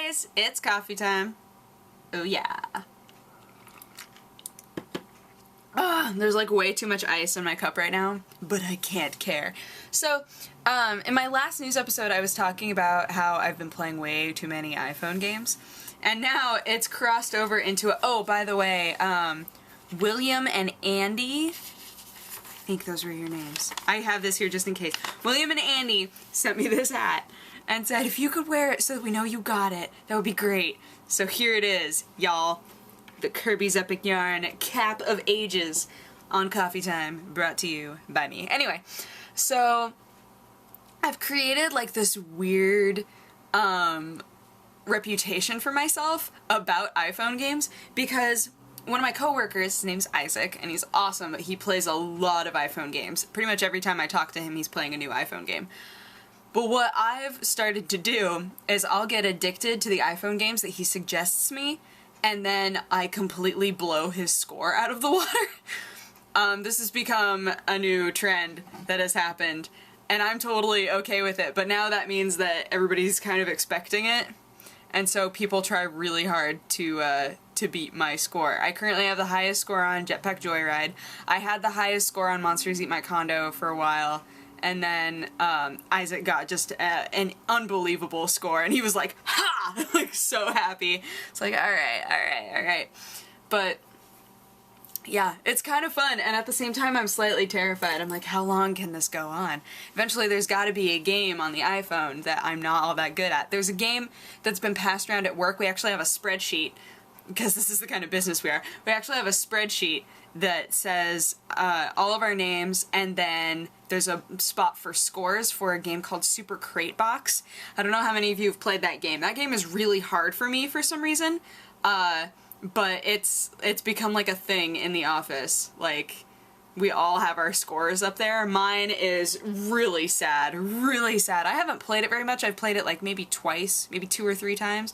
guys, it's coffee time. Oh yeah. There's like way too much ice in my cup right now, but I can't care. So, in my last news episode I was talking about how I've been playing way too many iPhone games, and now it's crossed over into oh, by the way, William and Andy, I think those were your names. I have this here just in case. William and Andy sent me this hat and said if you could wear it so that we know you got it, that would be great. So here it is, y'all. The Kirby's Epic Yarn Cap of Ages on Coffee Time, brought to you by me. Anyway, so I've created like this weird reputation for myself about iPhone games because one of my coworkers, his name's Isaac, and he's awesome, but he plays a lot of iPhone games. Pretty much every time I talk to him, he's playing a new iPhone game. But what I've started to do is I'll get addicted to the iPhone games that he suggests me, and then I completely blow his score out of the water. This has become a new trend that has happened, and I'm totally okay with it, but now that means that everybody's kind of expecting it, and so people try really hard to beat my score. I currently have the highest score on Jetpack Joyride. I had the highest score on Monsters Eat My Condo for a while, and then Isaac got just an unbelievable score, and he was like, ha! Like, so happy. It's like, alright. But, yeah, it's kind of fun, and at the same time I'm slightly terrified. I'm like, how long can this go on? Eventually there's gotta be a game on the iPhone that I'm not all that good at. There's a game that's been passed around at work. We actually have a spreadsheet, because this is the kind of business we are. We actually have a spreadsheet that says all of our names, and then there's a spot for scores for a game called Super Crate Box. I don't know how many of you have played that game. That game is really hard for me for some reason, but it's become like a thing in the office. Like, we all have our scores up there. Mine is really sad, really sad. I haven't played it very much. I've played it like maybe twice, maybe 2 or 3 times.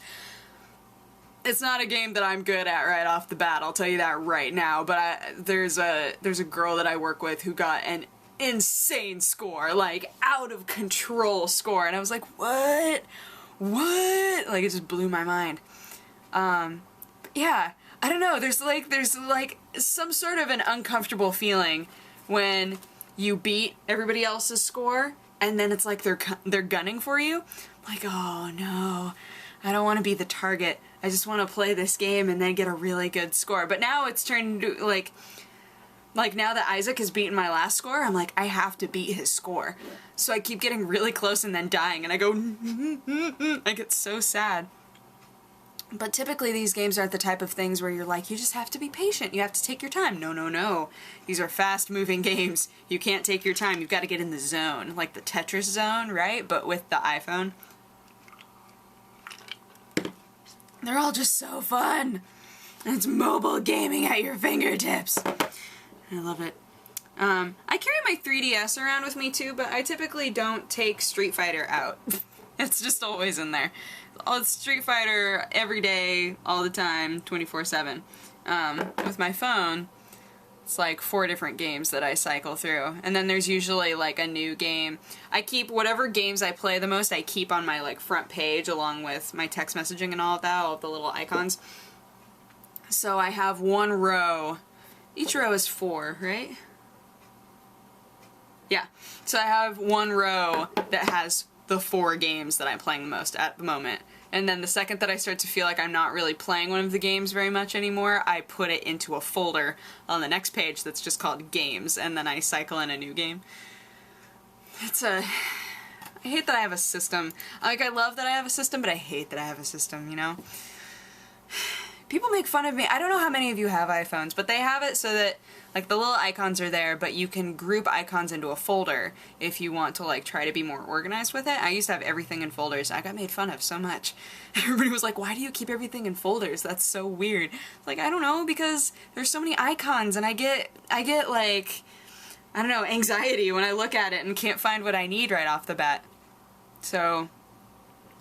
It's not a game that I'm good at right off the bat, I'll tell you that right now, but there's a girl that I work with who got an insane score, like out of control score, and I was like, what? Like, it just blew my mind. Yeah, I don't know, there's like some sort of an uncomfortable feeling when you beat everybody else's score, and then it's like they're gunning for you. Like, oh no, I don't want to be the target. I just want to play this game and then get a really good score. But now it's turned into, like now that Isaac has beaten my last score, I'm like, I have to beat his score. So I keep getting really close and then dying, and I go, I get so sad. But typically these games aren't the type of things where you're like, you just have to be patient, you have to take your time. No. These are fast-moving games. You can't take your time, you've got to get in the zone. Like the Tetris zone, right? But with the iPhone. They're all just so fun. It's mobile gaming at your fingertips. I love it. I carry my 3DS around with me too, but I typically don't take Street Fighter out. It's just always in there. It's Street Fighter every day, all the time, 24/7. With my phone, it's like 4 different games that I cycle through. And then there's usually like a new game. I keep whatever games I play the most, I keep on my like front page along with my text messaging and all of that, all of the little icons. So I have one row. Each row is 4, right? Yeah. So I have one row that has the 4 games that I'm playing the most at the moment. And then the second that I start to feel like I'm not really playing one of the games very much anymore, I put it into a folder on the next page that's just called Games, and then I cycle in a new game. I hate that I have a system. Like, I love that I have a system, but I hate that I have a system, you know? People make fun of me. I don't know how many of you have iPhones, but they have it so that, like, the little icons are there, but you can group icons into a folder if you want to, like, try to be more organized with it. I used to have everything in folders. I got made fun of so much. Everybody was like, why do you keep everything in folders? That's so weird. Like, I don't know, because there's so many icons, and I get, like, I don't know, anxiety when I look at it and can't find what I need right off the bat. So,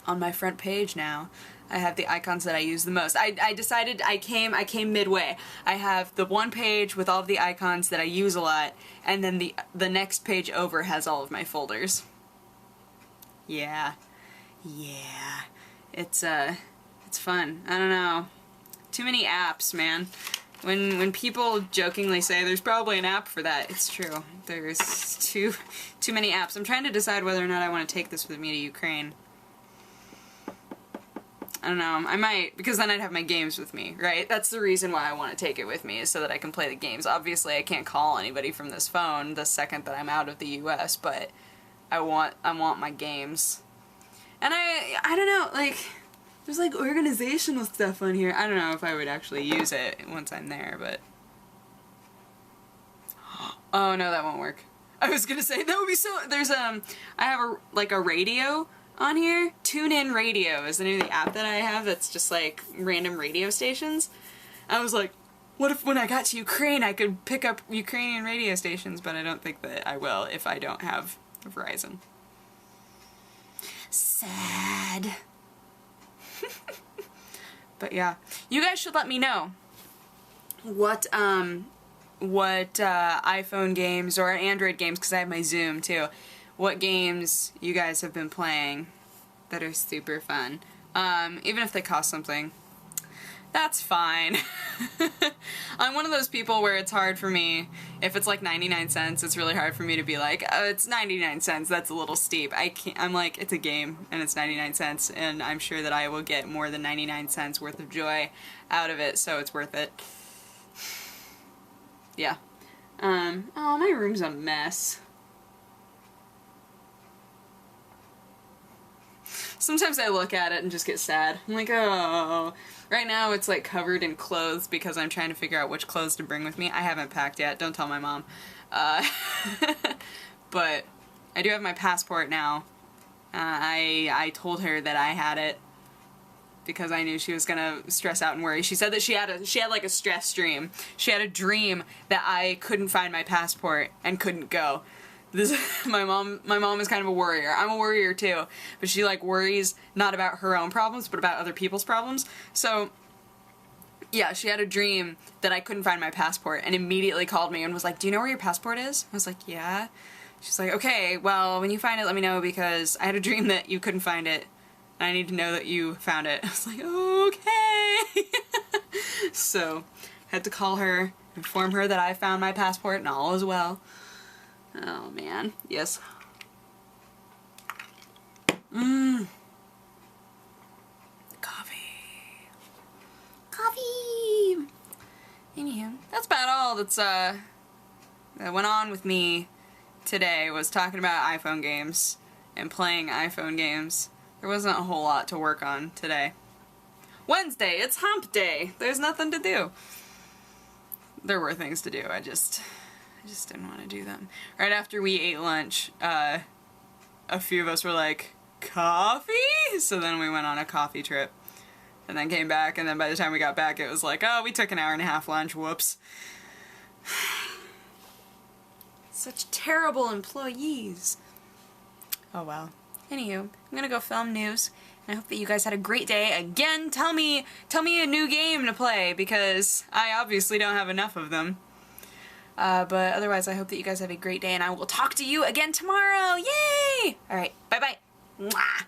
on my front page now, I have the icons that I use the most. I decided I came midway. I have the one page with all of the icons that I use a lot, and then the next page over has all of my folders. Yeah. It's It's fun. I don't know. Too many apps, man. When people jokingly say there's probably an app for that, it's true. There's too many apps. I'm trying to decide whether or not I want to take this with me to Ukraine. I don't know. I might, because then I'd have my games with me, right? That's the reason why I want to take it with me, is so that I can play the games. Obviously, I can't call anybody from this phone the second that I'm out of the US, but I want my games. And I don't know, like, there's like organizational stuff on here. I don't know if I would actually use it once I'm there, but... Oh no, that won't work. I was gonna say, that would be so... There's, I have a radio on here. TuneIn Radio is the name of the app that I have that's just like random radio stations. I was like, what if when I got to Ukraine I could pick up Ukrainian radio stations, but I don't think that I will if I don't have Verizon. Sad. But yeah, you guys should let me know what iPhone games or Android games, because I have my Zoom too, what games you guys have been playing that are super fun. Even if they cost something, that's fine. I'm one of those people where it's hard for me, if it's like 99 cents, it's really hard for me to be like, oh, it's 99 cents, that's a little steep. I'm like, it's a game, and it's 99 cents, and I'm sure that I will get more than 99 cents worth of joy out of it, so it's worth it. Yeah. Oh, my room's a mess. Sometimes I look at it and just get sad. I'm like, oh. Right now it's like covered in clothes because I'm trying to figure out which clothes to bring with me. I haven't packed yet. Don't tell my mom. But I do have my passport now. I told her that I had it because I knew she was gonna stress out and worry. She said that she had like a stress dream. She had a dream that I couldn't find my passport and couldn't go. My mom is kind of a worrier. I'm a worrier too, but she like worries not about her own problems, but about other people's problems. So, yeah, she had a dream that I couldn't find my passport and immediately called me and was like, do you know where your passport is? I was like, yeah. She's like, okay, well, when you find it, let me know, because I had a dream that you couldn't find it and I need to know that you found it. I was like, okay. So, had to call her, inform her that I found my passport and all is well. Oh man, yes. Coffee. Coffee! Anywho, that's about all that went on with me today, was talking about iPhone games and playing iPhone games. There wasn't a whole lot to work on today. Wednesday, it's hump day. There's nothing to do. There were things to do, I just didn't want to do them. Right after we ate lunch, a few of us were like, coffee? So then we went on a coffee trip. And then came back, and then by the time we got back it was like, oh, we took an hour-and-a-half lunch, whoops. Such terrible employees. Oh well. Anywho, I'm gonna go film news, and I hope that you guys had a great day. Again, tell me a new game to play, because I obviously don't have enough of them. But otherwise, I hope that you guys have a great day, and I will talk to you again tomorrow. Yay! Alright, bye-bye. Mwah!